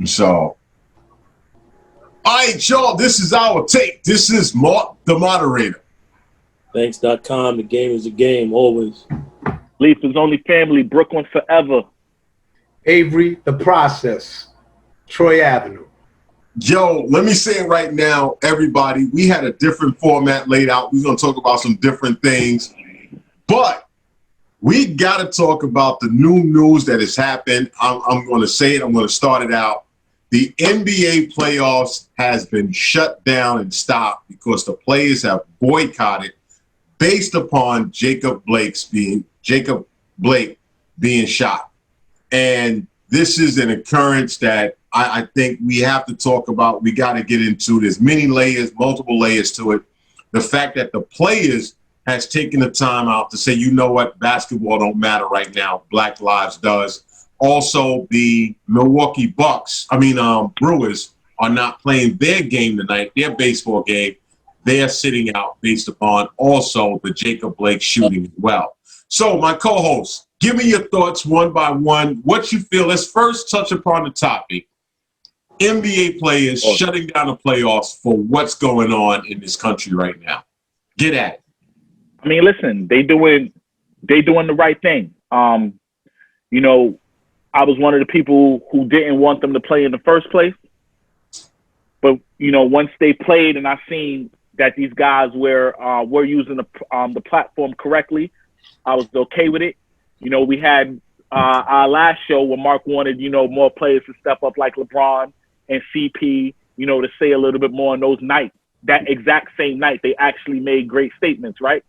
So, all right, y'all, this is our take. This is Mark, the moderator. Thanks.com. The game is a game, always. Leaf is only family. Brooklyn forever. Avery, the process. Troy Avenue. Yo, let me say it right now, everybody. We had a different format laid out. We're going to talk about some different things. But we got to talk about the new news that has happened. I'm going to say it. I'm going to start it out. The NBA playoffs has been shut down and stopped because the players have boycotted based upon Jacob Blake being shot. And this is an occurrence that I think we have to talk about. We got to get into. There's many layers, multiple layers to it. The fact that the players has taken the time out to say, you know what, basketball don't matter right now. Black Lives does. Also, the Milwaukee Brewers are not playing their game tonight, their baseball game. They are sitting out based upon also the Jacob Blake shooting as well. So, my co-host, give me your thoughts one by one. What you feel. Let's first touch upon the topic. NBA players shutting down the playoffs for what's going on in this country right now. Get at it. I mean, listen, they doing the right thing. You know, I was one of the people who didn't want them to play in the first place. But, you know, once they played and I seen that these guys were using the platform correctly, I was okay with it. You know, we had our last show where Mark wanted, you know, more players to step up like LeBron and CP, you know, to say a little bit more on those nights. That exact same night, they actually made great statements, right?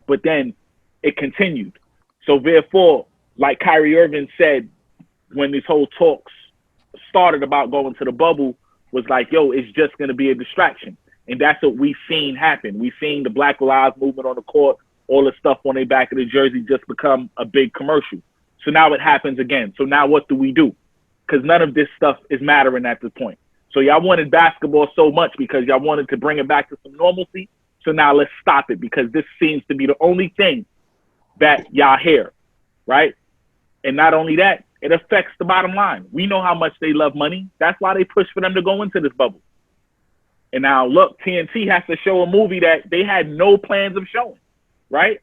But then it continued. So therefore, like Kyrie Irving said when this whole talks started about going to the bubble, was like, yo, it's just going to be a distraction. And that's what we've seen happen. We've seen the Black Lives Movement on the court, all the stuff on the back of the jersey just become a big commercial. So now it happens again. So now what do we do? Because none of this stuff is mattering at this point. So y'all wanted basketball so much because y'all wanted to bring it back to some normalcy. So now let's stop it because this seems to be the only thing that y'all hear, right? And not only that, it affects the bottom line. We know how much they love money. That's why they push for them to go into this bubble. And now, look, TNT has to show a movie that they had no plans of showing, right?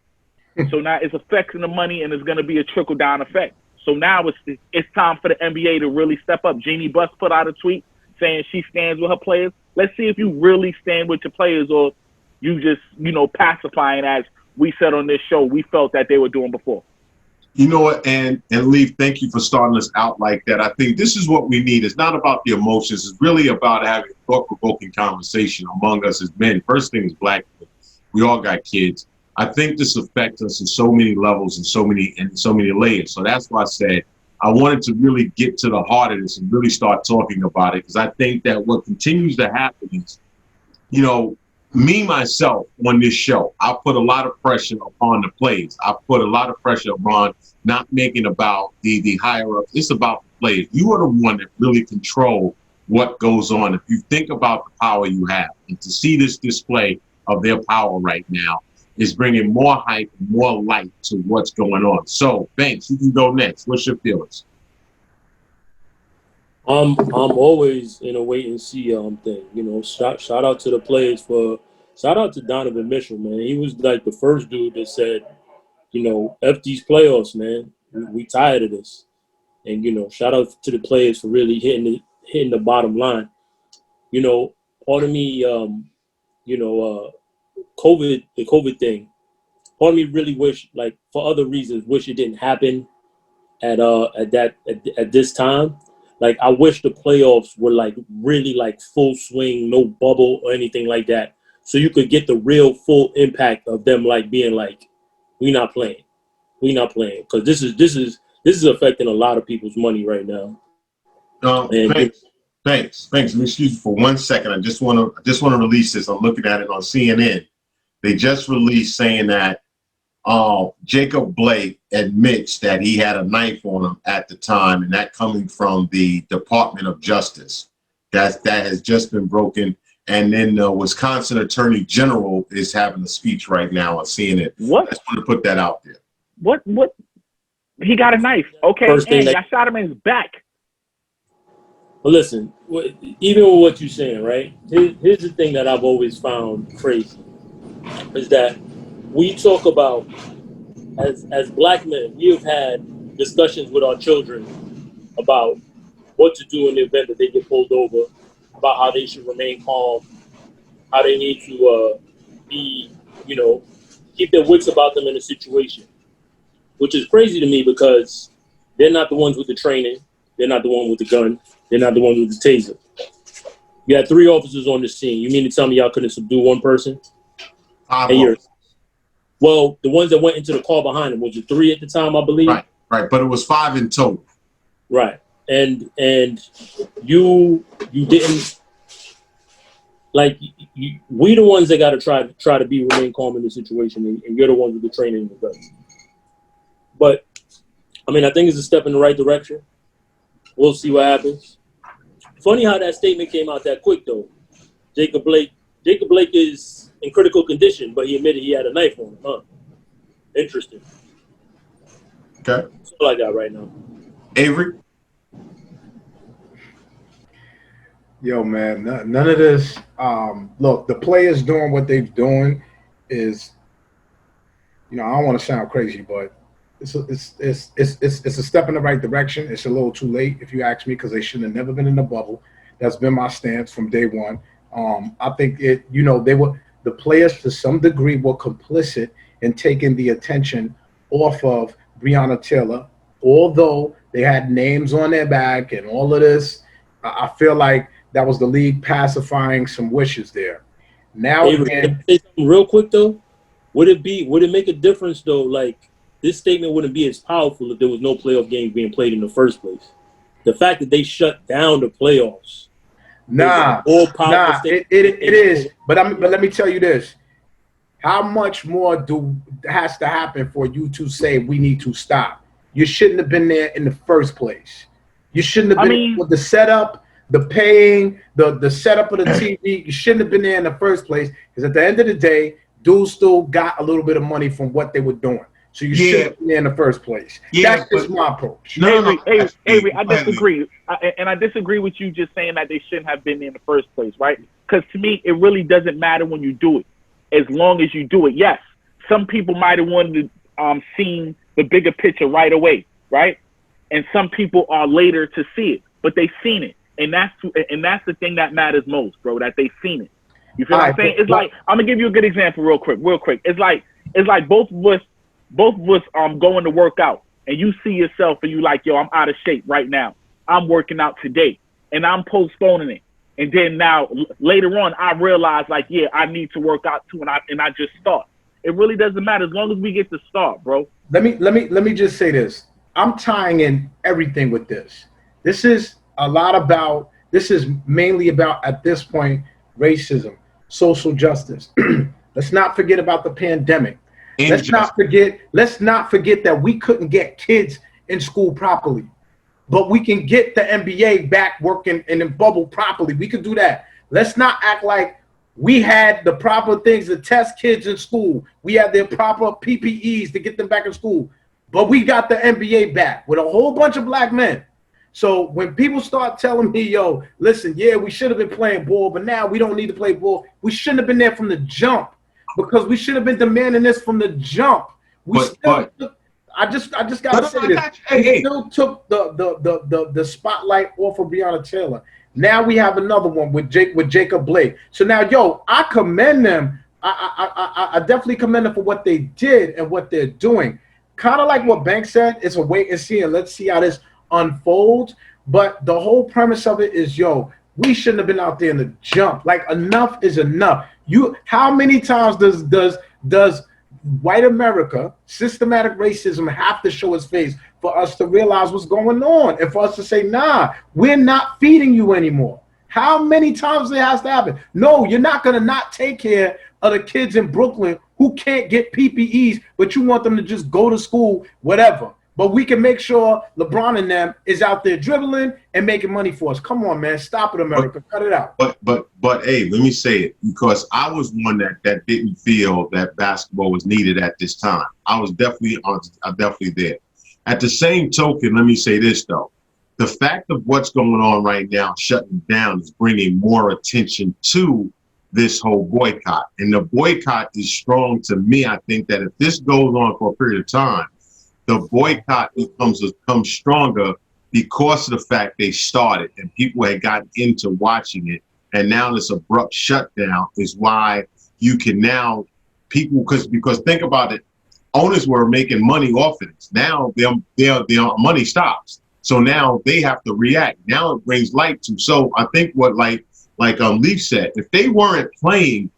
So now it's affecting the money and it's going to be a trickle-down effect. So now it's time for the NBA to really step up. Jeannie Buss put out a tweet saying she stands with her players. Let's see if you really stand with your players or you just, you know, pacifying as we said on this show we felt that they were doing before. You know what, and Leaf, thank you for starting us out like that. I think this is what we need. It's not about the emotions. It's really about having thought-provoking conversation among us as men. First thing is black men. We all got kids. I think this affects us in so many levels and so many layers. So that's why I said I wanted to really get to the heart of this and really start talking about it, because I think that what continues to happen is, you know, me, myself, on this show, I put a lot of pressure upon the players. I put a lot of pressure upon not making about the higher ups. It's about the players. You are the one that really control what goes on. If you think about the power you have, and to see this display of their power right now is bringing more hype, more light to what's going on. So, Banks, you can go next. What's your feelings? I'm always in a wait and see thing. You know, shout out to the players shout out to Donovan Mitchell, man. He was like the first dude that said, you know, F these playoffs, man. We tired of this. And, you know, shout out to the players for really hitting the bottom line. You know, part of me, the COVID thing, part of me really wish, like, for other reasons, wish it didn't happen at this time. Like, I wish the playoffs were like really like full swing, no bubble or anything like that, so you could get the real full impact of them like being like, we not playing, because this is affecting a lot of people's money right now. Thanks. Excuse me for 1 second. I just want to release this. I'm looking at it on CNN. They just released saying that Jacob Blake admits that he had a knife on him at the time, and that coming from the Department of Justice. That has just been broken. And then the Wisconsin Attorney General is having a speech right now on CNN. What? I just want to put that out there. What? He got a knife. Okay, First thing I shot him in his back. But listen, even with what you're saying, right? Here's the thing that I've always found crazy is that we talk about as black men, we have had discussions with our children about what to do in the event that they get pulled over, about how they should remain calm, how they need to be, keep their wits about them in a situation, which is crazy to me because they're not the ones with the training, they're not the one with the gun, they're not the ones with the taser. You had 3 officers on the scene. You mean to tell me y'all couldn't subdue one person? 5 officers. Well, the ones that went into the car behind him, was it 3 at the time, I believe? Right, but it was 5 in total. Right. And you didn't, like, we the ones that got to try to remain calm in the situation, and you're the ones with the training and the gun. But I mean, I think it's a step in the right direction. We'll see what happens. Funny how that statement came out that quick, though. Jacob Blake is in critical condition, but he admitted he had a knife on him. Huh? Interesting. Okay. That's all I got right now. Avery? Yo, man, none of this. Look, the players doing what they're doing is, I don't want to sound crazy, but it's a step in the right direction. It's a little too late, if you ask me, because they should have never been in the bubble. That's been my stance from day one. I think the players to some degree were complicit in taking the attention off of Breonna Taylor, although they had names on their back and all of this. I feel like that was the league pacifying some wishes there. Now, hey, say something real quick though, would it make a difference though? Like, this statement wouldn't be as powerful if there was no playoff games being played in the first place. The fact that they shut down the playoffs. It is. But let me tell you this: how much more has to happen for you to say we need to stop? You shouldn't have been there in the first place. You shouldn't have been with the setup, the paying, the setup of the TV. You shouldn't have been there in the first place, because at the end of the day, dudes still got a little bit of money from what they were doing. So you shouldn't have been there in the first place. That's just my approach. Avery, I disagree. I disagree with you just saying that they shouldn't have been there in the first place, right? Because to me, it really doesn't matter when you do it, as long as you do it. Yes, some people might have wanted to seen the bigger picture right away, right? And some people are later to see it, but they've seen it. And that's the thing that matters most, bro, that they've seen it. You feel what I'm saying? It's like, I'm gonna give you a good example real quick. It's like both of us going to work out, and you see yourself and you like, yo, I'm out of shape right now. I'm working out today and I'm postponing it. And then now later on I realize, like, yeah, I need to work out too, and I just start. It really doesn't matter as long as we get to start, bro. Let me just say this. I'm tying in everything with this. This is mainly about, at this point, racism, social justice. Let's not forget about the pandemic. Let's not forget that we couldn't get kids in school properly, but we can get the NBA back working in the bubble properly. We could do that. Let's not act like we had the proper things to test kids in school. We had their proper PPEs to get them back in school, but we got the NBA back with a whole bunch of black men. So when people start telling me, yo, listen, yeah, we should have been playing ball, but now we don't need to play ball. We shouldn't have been there from the jump, because we should have been demanding this from the jump. I just gotta say this. We still took the spotlight off of Breonna Taylor. Now we have another one with Jacob Blake. So now, yo, I commend them. I definitely commend them for what they did and what they're doing. Kind of like what Banks said, it's a wait and see, and let's see how this unfolds. But the whole premise of it is, yo, we shouldn't have been out there in the jump. Like, enough is enough. How many times does white America, systematic racism, have to show its face for us to realize what's going on, and for us to say, nah, we're not feeding you anymore? How many times it has to happen? No, you're not going to not take care of the kids in Brooklyn who can't get PPEs, but you want them to just go to school, whatever. But we can make sure LeBron and them is out there dribbling and making money for us. Come on, man. Stop it, America. Cut it out. But hey, let me say it, because I was one that didn't feel that basketball was needed at this time. I was definitely there. At the same token, let me say this, though. The fact of what's going on right now, shutting down, is bringing more attention to this whole boycott. And the boycott is strong to me. I think that if this goes on for a period of time, the boycott becomes stronger because of the fact they started and people had gotten into watching it. And now this abrupt shutdown is why you can now because think about it, owners were making money off of this. Now their money stops. So now they have to react. Now it brings light to. So I think what like Leaf said, if they weren't playing,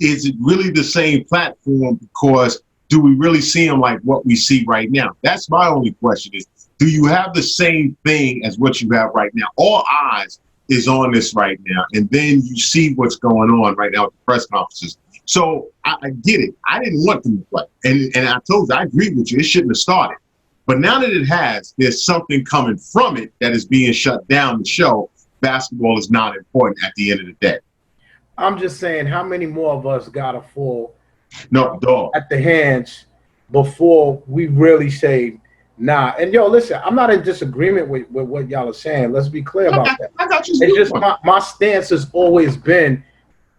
is it really the same platform? Because do we really see them like what we see right now? That's my only question is, do you have the same thing as what you have right now? All eyes is on this right now. And then you see what's going on right now at the press conferences. So I get it. I didn't want them to play. And I told you, I agree with you. It shouldn't have started. But now that it has, there's something coming from it that is being shut down to show basketball is not important at the end of the day. I'm just saying, how many more of us got to fall at the hands before we really say, nah? And yo, listen, I'm not in disagreement with what y'all are saying. Let's be clear about that. I got you. It's just my stance has always been,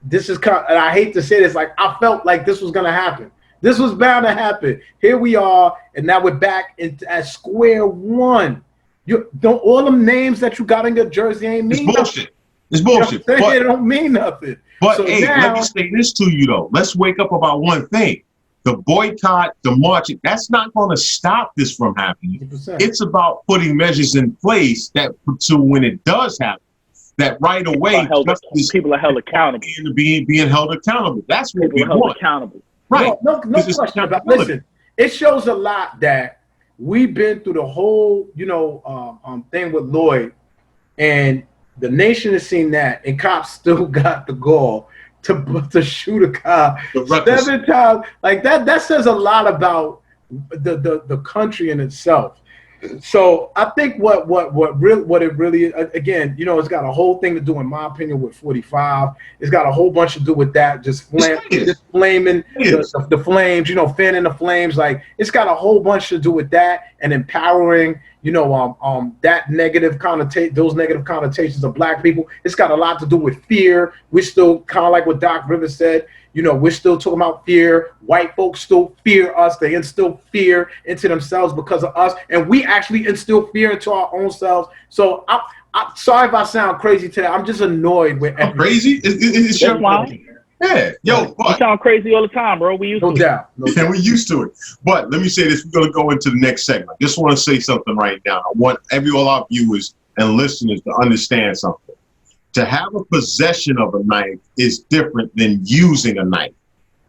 this is kind of, and I hate to say this, like I felt like this was going to happen. This was bound to happen. Here we are, and now we're back at square one. You don't, all them names that you got in your jersey ain't mean nothing. It's bullshit. You know it don't mean nothing. But so hey, now, let me say this to you though. Let's wake up about one thing. The boycott, the marching, that's not going to stop this from happening. 100%. It's about putting measures in place that so when it does happen, that right away people are held accountable. Being held accountable. That's what people we want. Accountable. Right. No question about it. Listen, it shows a lot that we've been through the whole, thing with Lloyd, and the nation has seen that, and cops still got the gall to shoot a cop 7 times. Like that says a lot about the country in itself. So I think what it really is, again, it's got a whole thing to do, in my opinion, with 45. It's got a whole bunch to do with that, just flaming the flames, fanning the flames. Like it's got a whole bunch to do with that, and empowering, that negative those negative connotations of black people. It's got a lot to do with fear. We're still kind of like what Doc Rivers said. We're still talking about fear. White folks still fear us. They instill fear into themselves because of us, and we actually instill fear into our own selves. So I'm sorry if I sound crazy today. I'm just annoyed with everything. Crazy? It's your fine. Yeah, yo, you sound crazy all the time, bro. We used to it. Yeah, we used to it. But let me say this: we're going to go into the next segment. I just want to say something right now. I want all our viewers and listeners to understand something. To have a possession of a knife is different than using a knife.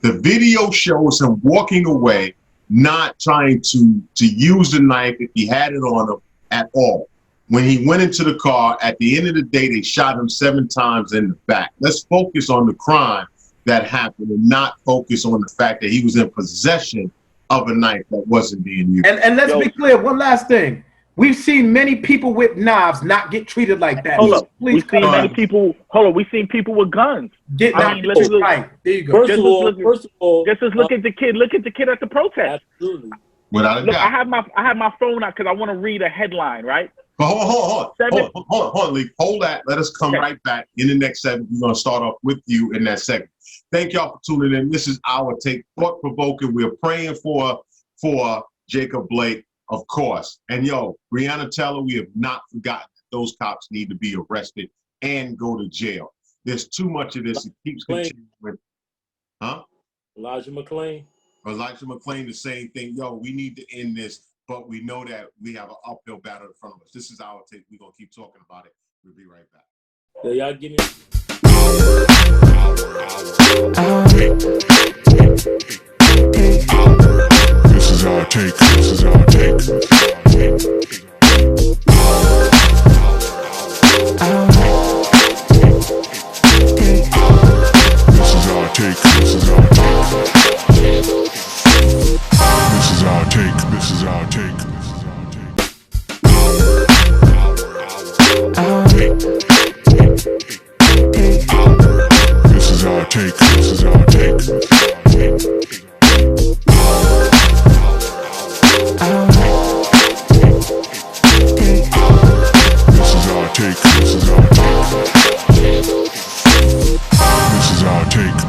The video shows him walking away, not trying to use the knife if he had it on him at all. When he went into the car, at the end of the day, they shot him 7 times in the back. Let's focus on the crime that happened and not focus on the fact that he was in possession of a knife that wasn't being used. And let's be clear, one last thing. We've seen many people with knives not get treated like that. Hold up. We've seen many people. We've seen people with guns. Right. There you go. First of all, just look at the kid. Look at the kid at the protest. Absolutely. Without a doubt. I have my phone out because I want to read a headline. Right. But hold on, Lee. Hold that. Let us come right back in the next segment. We're going to start off with you in that segment. Thank y'all for tuning in. This is our take, thought provoking. We're praying for Jacob Blake, of course. And Breonna Taylor, we have not forgotten that those cops need to be arrested and go to jail. There's too much of this. It keeps continuing. Elijah McClain, the same thing. We need to end this, but we know that we have an uphill battle in front of us. This is our take. We're going to keep talking about it. We'll be right back. So y'all give me. This is our take. This is our take. This is our take. This is our take. This is our take. This is our take. This is our take. This is our take.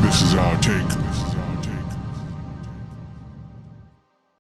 This is our take.